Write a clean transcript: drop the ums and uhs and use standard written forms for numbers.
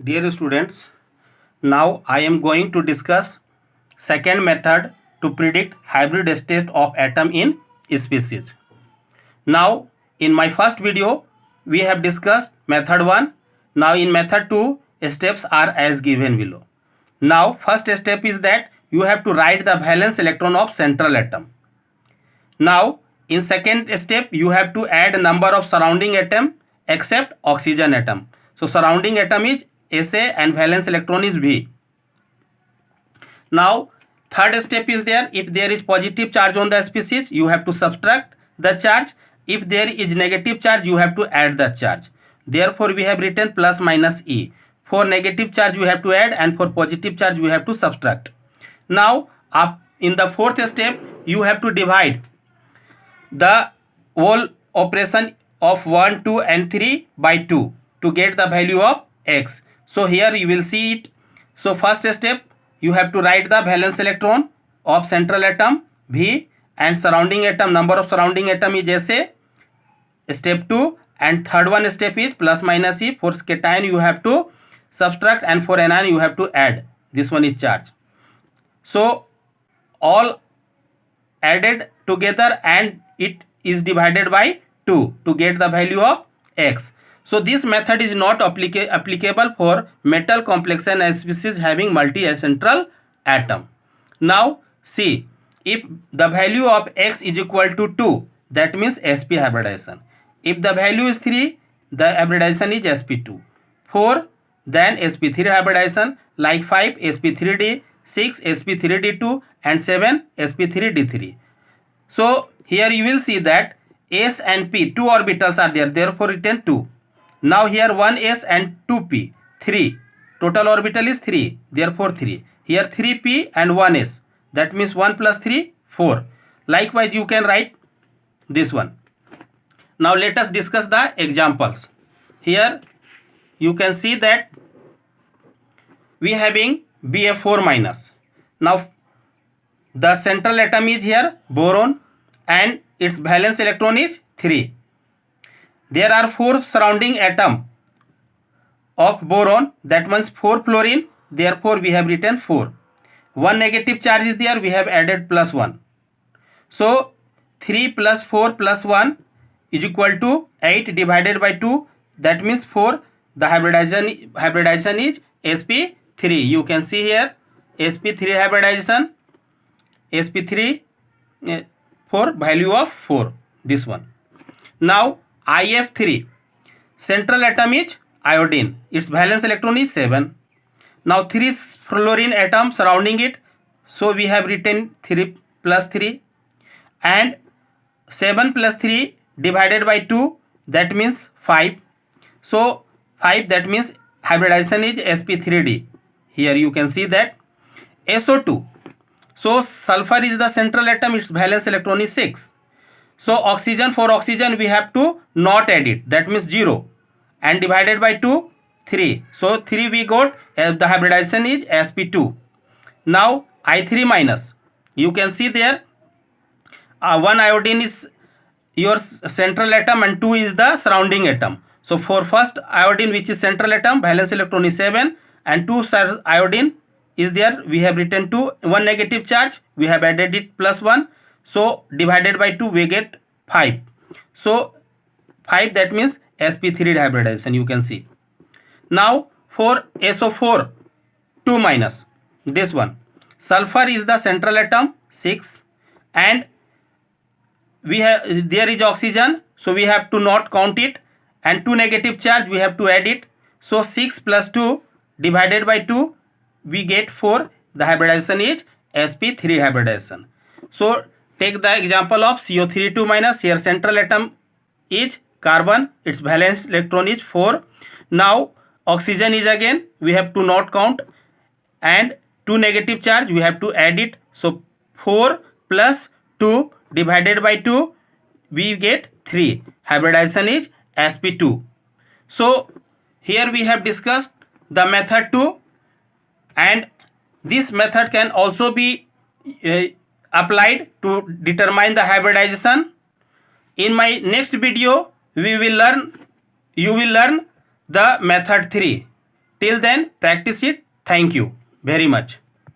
Dear students, now I am going to discuss second method to predict hybrid state of atom in species. Now in my first video we have discussed method 1. Now in method 2 steps are as given below. Now first step is that you have to write the valence electron of central atom. Now in second step you have to add number of surrounding atom except oxygen atom. So surrounding atom is Sa and valence electron is V. Now third step is there, if there is positive charge on the species you have to subtract the charge, if there is negative charge you have to add the charge. Therefore we have written plus minus E. For negative charge we have to add and for positive charge we have to subtract. Now in the fourth step you have to divide the whole operation of 1, 2 and 3 by 2 to get the value of x. So here you will see it. So first step you have to write the valence electron of central atom V and surrounding atom, number of surrounding atom is Sa. Step 2 and third one step is plus minus E. For cation you have to subtract and for anion you have to add. This one is charge. So all added together and it is divided by 2 to get the value of x. So this method is not applicable for metal complex and species having multi-central atom. Now see, if the value of x is equal to 2, that means sp hybridization. If the value is 3, the hybridization is sp2. 4, then sp3 hybridization, like 5 sp3d, 6 sp3d2 and 7 sp3d3. So here you will see that s and p, two orbitals are there, therefore written 2. Now here 1s and 2p, 3. Total orbital is 3, therefore 3. Here 3p and 1s, that means 1 plus 3, 4. Likewise you can write this one. Now let us discuss the examples. Here you can see that we having Bf4 minus. Now the central atom is here boron and its valence electron is 3. There are 4 surrounding atom of boron, that means 4 fluorine, therefore we have written 4. One negative charge is there, we have added plus 1. So 3 plus 4 plus 1 is equal to 8 divided by 2, that means 4. The hybridization is sp3. You can see here sp3 hybridization, sp3 for value of 4, this one. Now IF3, central atom is iodine, its valence electron is 7. Now 3 fluorine atom surrounding it, so we have written 3 plus 3 and 7 plus 3 divided by 2, that means 5. So 5, that means hybridization is sp3d. Here you can see that SO2. So sulfur is the central atom, its valence electron is 6. So oxygen, for oxygen we have to not add it, that means 0 and divided by 2, 3. So 3 we got, the hybridization is sp2. Now I3 minus, you can see there 1 iodine is your central atom and 2 is the surrounding atom. So for first iodine, which is central atom, valence electron is 7 and 2 iodine is there, we have written 2. 1 negative charge, we have added it plus 1. So divided by 2 we get 5. So 5, that means sp3 hybridization, you can see. Now for SO4 2 minus, this one, sulfur is the central atom 6 and we have, there is oxygen, so we have to not count it, and 2 negative charge we have to add it. So 6 plus 2 divided by 2 we get 4. The hybridization is sp3 hybridization. So take the example of CO3 2 minus. Here central atom is carbon, its valence electron is 4. Now oxygen is again, we have to not count, and 2 negative charge we have to add it. So 4 plus 2 divided by 2 we get 3. Hybridization is sp2. So here we have discussed the method 2, and this method can also be applied to determine the hybridization. In my next video you will learn the method 3. Till then, practice it. Thank you very much.